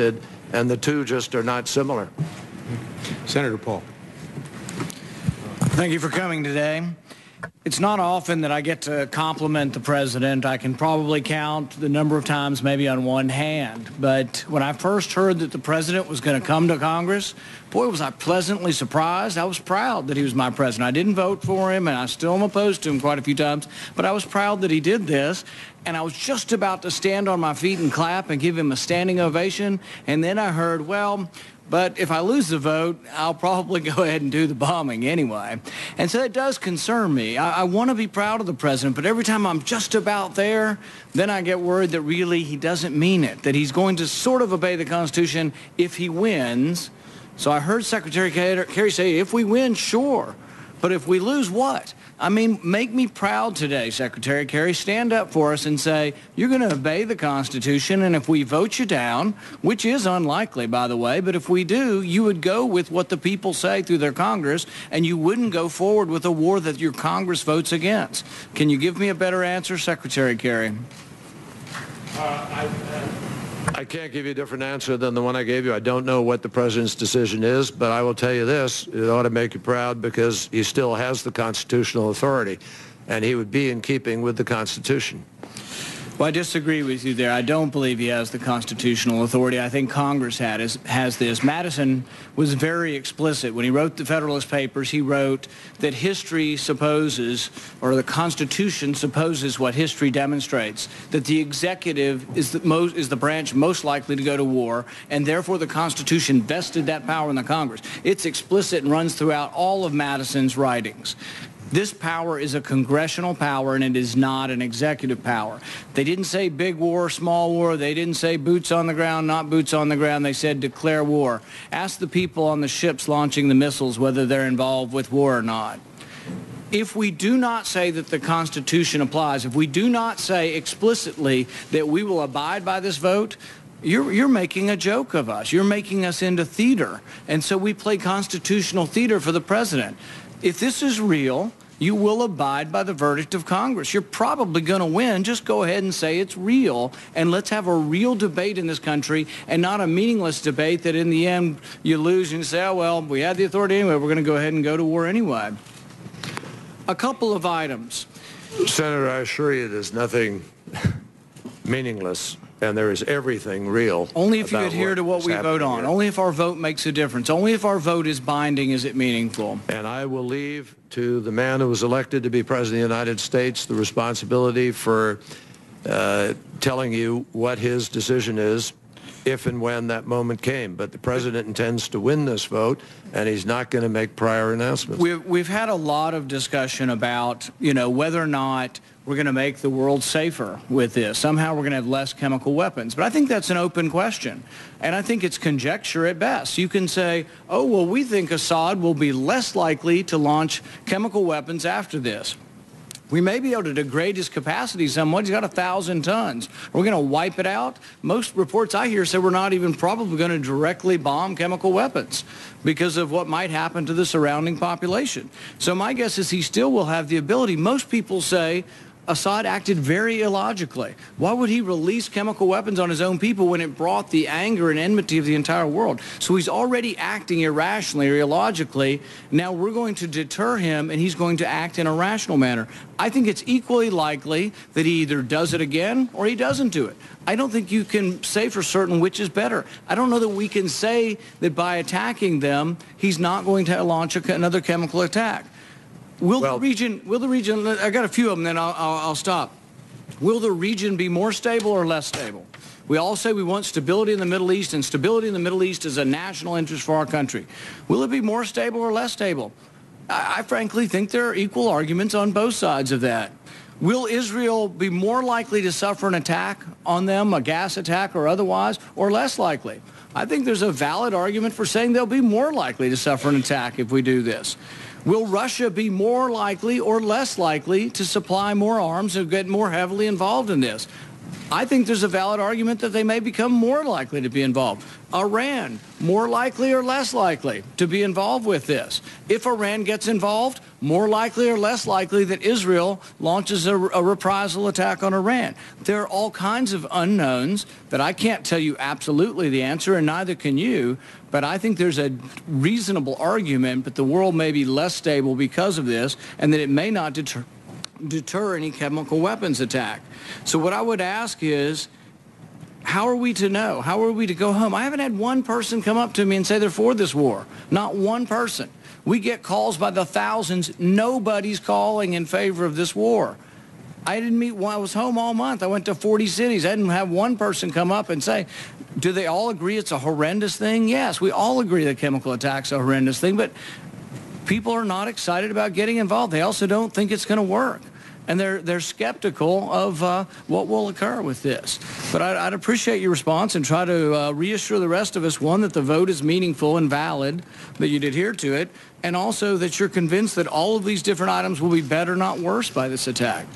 did, and the two just are not similar. Senator Paul. Thank you for coming today. It's not often that I get to compliment the president. I can probably count the number of times maybe on one hand. But when I first heard that the president was going to come to Congress, boy, was I pleasantly surprised. I was proud that he was my president. I didn't vote for him, and I still am opposed to him quite a few times. But I was proud that he did this. And I was just about to stand on my feet and clap and give him a standing ovation. And then I heard, well, but if I lose the vote, I'll probably go ahead and do the bombing anyway. And so it does concern me. I want to be proud of the president, but every time I'm just about there, then I get worried that really he doesn't mean it, that he's going to sort of obey the Constitution if he wins. So I heard Secretary Kerry say, if we win, sure. But if we lose, what? I mean, make me proud today, Secretary Kerry. Stand up for us and say, you're going to obey the Constitution, and if we vote you down, which is unlikely, by the way, but if we do, you would go with what the people say through their Congress, and you wouldn't go forward with a war that your Congress votes against. Can you give me a better answer, Secretary Kerry? I can't give you a different answer than the one I gave you. I don't know what the president's decision is, but I will tell you this. It ought to make you proud because he still has the constitutional authority, and he would be in keeping with the Constitution. Well, I disagree with you there. I don't believe he has the constitutional authority. I think Congress has this. Madison was very explicit. When he wrote the Federalist Papers, he wrote that history supposes, or the Constitution supposes what history demonstrates, that the executive is the branch most likely to go to war, and therefore the Constitution vested that power in the Congress. It's explicit and runs throughout all of Madison's writings. This power is a congressional power, and it is not an executive power. They didn't say big war, small war. They didn't say boots on the ground, not boots on the ground. They said declare war. Ask the people on the ships launching the missiles whether they're involved with war or not. If we do not say that the Constitution applies, if we do not say explicitly that we will abide by this vote, you're making a joke of us. You're making us into theater. And so we play constitutional theater for the president. If this is real, you will abide by the verdict of Congress. You're probably going to win. Just go ahead and say it's real, and let's have a real debate in this country and not a meaningless debate that in the end you lose and you say, oh, well, we had the authority anyway. We're going to go ahead and go to war anyway. A couple of items. Senator, I assure you there's nothing meaningless, and there is everything real. Only if you adhere to what we vote on. Only if our vote makes a difference. Only if our vote is binding is it meaningful. And I will leave to the man who was elected to be President of the United States the responsibility for telling you what his decision is if and when that moment came. But the president intends to win this vote, and he's not going to make prior announcements. We've had a lot of discussion about, whether or not we're going to make the world safer with this. Somehow we're going to have less chemical weapons. But I think that's an open question. And I think it's conjecture at best. You can say, oh, well, we think Assad will be less likely to launch chemical weapons after this. We may be able to degrade his capacity somewhat. He's got 1,000 tons. Are we going to wipe it out? Most reports I hear say we're not even probably going to directly bomb chemical weapons because of what might happen to the surrounding population. So my guess is he still will have the ability. Most people say Assad acted very illogically. Why would he release chemical weapons on his own people when it brought the anger and enmity of the entire world? So he's already acting irrationally or illogically. Now we're going to deter him, and he's going to act in a rational manner. I think it's equally likely that he either does it again or he doesn't do it. I don't think you can say for certain which is better. I don't know that we can say that by attacking them, he's not going to launch another chemical attack. Will the region, I got a few of them, then I'll stop. Will the region be more stable or less stable? We all say we want stability in the Middle East, and stability in the Middle East is a national interest for our country. Will it be more stable or less stable? I frankly think there are equal arguments on both sides of that. Will Israel be more likely to suffer an attack on them, a gas attack or otherwise, or less likely? I think there's a valid argument for saying they'll be more likely to suffer an attack if we do this. Will Russia be more likely or less likely to supply more arms and get more heavily involved in this? I think there's a valid argument that they may become more likely to be involved. Iran, more likely or less likely to be involved with this. If Iran gets involved, more likely or less likely that Israel launches a reprisal attack on Iran. There are all kinds of unknowns that I can't tell you absolutely the answer, and neither can you, but I think there's a reasonable argument that the world may be less stable because of this, and that it may not deter any chemical weapons attack. So what I would ask is, how are we to know? How are we to go home? I haven't had one person come up to me and say they're for this war. Not one person. We get calls by the thousands. Nobody's calling in favor of this war. I didn't meet one. I was home all month. I went to 40 cities. I didn't have one person come up and say, do they all agree it's a horrendous thing? Yes, we all agree that chemical attack's a horrendous thing, but people are not excited about getting involved. They also don't think it's going to work. And they're skeptical of what will occur with this. But I'd appreciate your response and try to reassure the rest of us, one, that the vote is meaningful and valid, that you'd adhere to it, and also that you're convinced that all of these different items will be better, not worse, by this attack.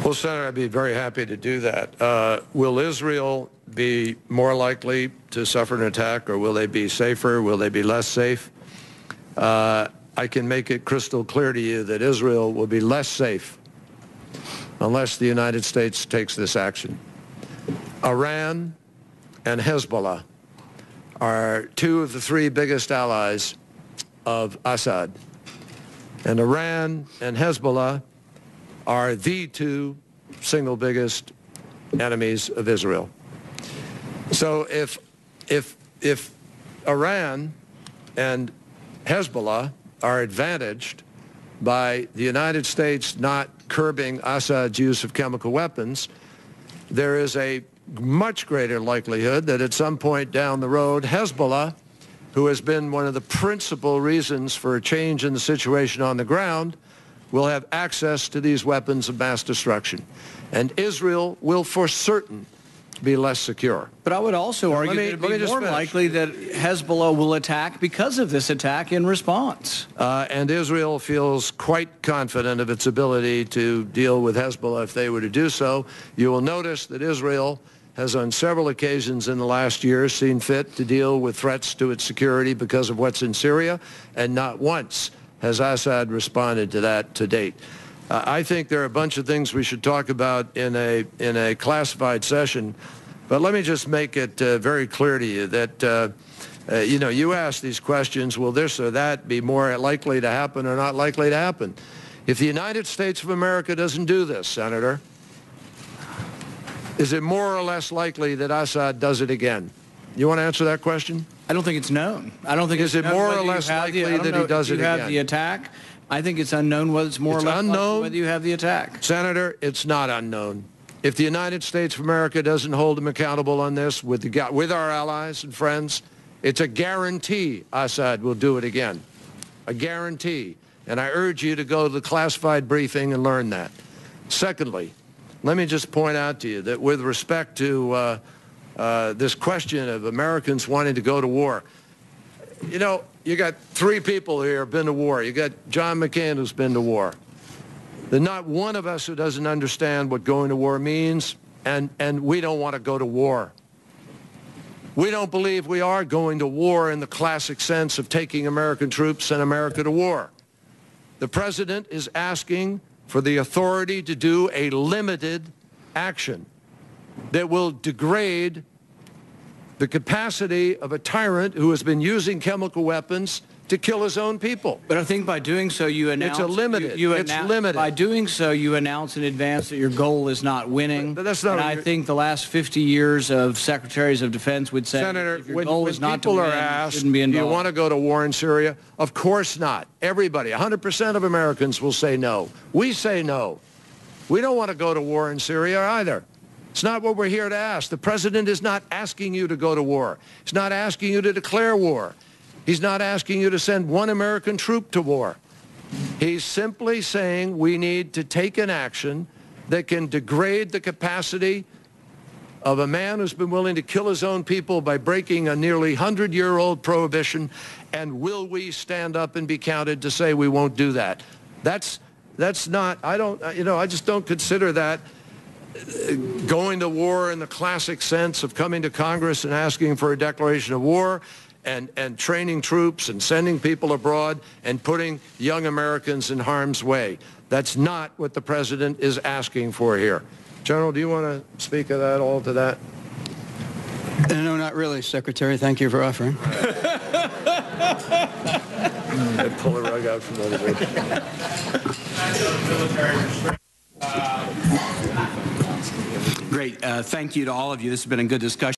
Well, Senator, I'd be very happy to do that. Will Israel be more likely to suffer an attack, or will they be safer? Will they be less safe? I can make it crystal clear to you that Israel will be less safe unless the United States takes this action. Iran and Hezbollah are two of the three biggest allies of Assad. And Iran and Hezbollah are the two single biggest enemies of Israel. So if Iran and Hezbollah are advantaged by the United States not curbing Assad's use of chemical weapons, there is a much greater likelihood that at some point down the road, Hezbollah, who has been one of the principal reasons for a change in the situation on the ground, will have access to these weapons of mass destruction. And Israel will for certain be less secure. But I would also argue that it would be more likely that Hezbollah will attack because of this attack in response. And Israel feels quite confident of its ability to deal with Hezbollah if they were to do so. You will notice that Israel has on several occasions in the last year seen fit to deal with threats to its security because of what's in Syria, and not once has Assad responded to that to date. I think there are a bunch of things we should talk about in a classified session, but let me just make it very clear to you that, you ask these questions, will this or that be more likely to happen or not likely to happen? If the United States of America doesn't do this, Senator, is it more or less likely that Assad does it again? You want to answer that question? I don't think it's known. I don't think is it more or less likely that he does it again? You have the attack. I think it's unknown whether it's more or less likely whether you have the attack. Senator, it's not unknown. If the United States of America doesn't hold them accountable on this with our allies and friends, it's a guarantee Assad will do it again. A guarantee. And I urge you to go to the classified briefing and learn that. Secondly, let me just point out to you that with respect to this question of Americans wanting to go to war, you got three people here who have been to war. You got John McCain, who's been to war. There's not one of us who doesn't understand what going to war means, and we don't want to go to war. We don't believe we are going to war in the classic sense of taking American troops and America to war. The president is asking for the authority to do a limited action that will degrade the capacity of a tyrant who has been using chemical weapons to kill his own people. But I think by doing so, you announce... It's limited. By doing so, you announce in advance that your goal is not winning. But that's not... And I think the last 50 years of secretaries of defense would say, Senator, if your goal is not to win, win, you shouldn't be involved. Do you want to go to war in Syria? Of course not. Everybody, 100% of Americans will say no. We say no. We don't want to go to war in Syria either. It's not what we're here to ask. The president is not asking you to go to war. He's not asking you to declare war. He's not asking you to send one American troop to war. He's simply saying we need to take an action that can degrade the capacity of a man who's been willing to kill his own people by breaking a nearly 100-year-old prohibition, and will we stand up and be counted to say we won't do that? That's not, I just don't consider that going to war in the classic sense of coming to Congress and asking for a declaration of war and training troops and sending people abroad and putting young Americans in harm's way. That's not what the president is asking for here. General, do you want to speak of that, all to that? No, not really, Secretary. Thank you for offering. I'd pull the rug out from under there. Great. Thank you to all of you. This has been a good discussion.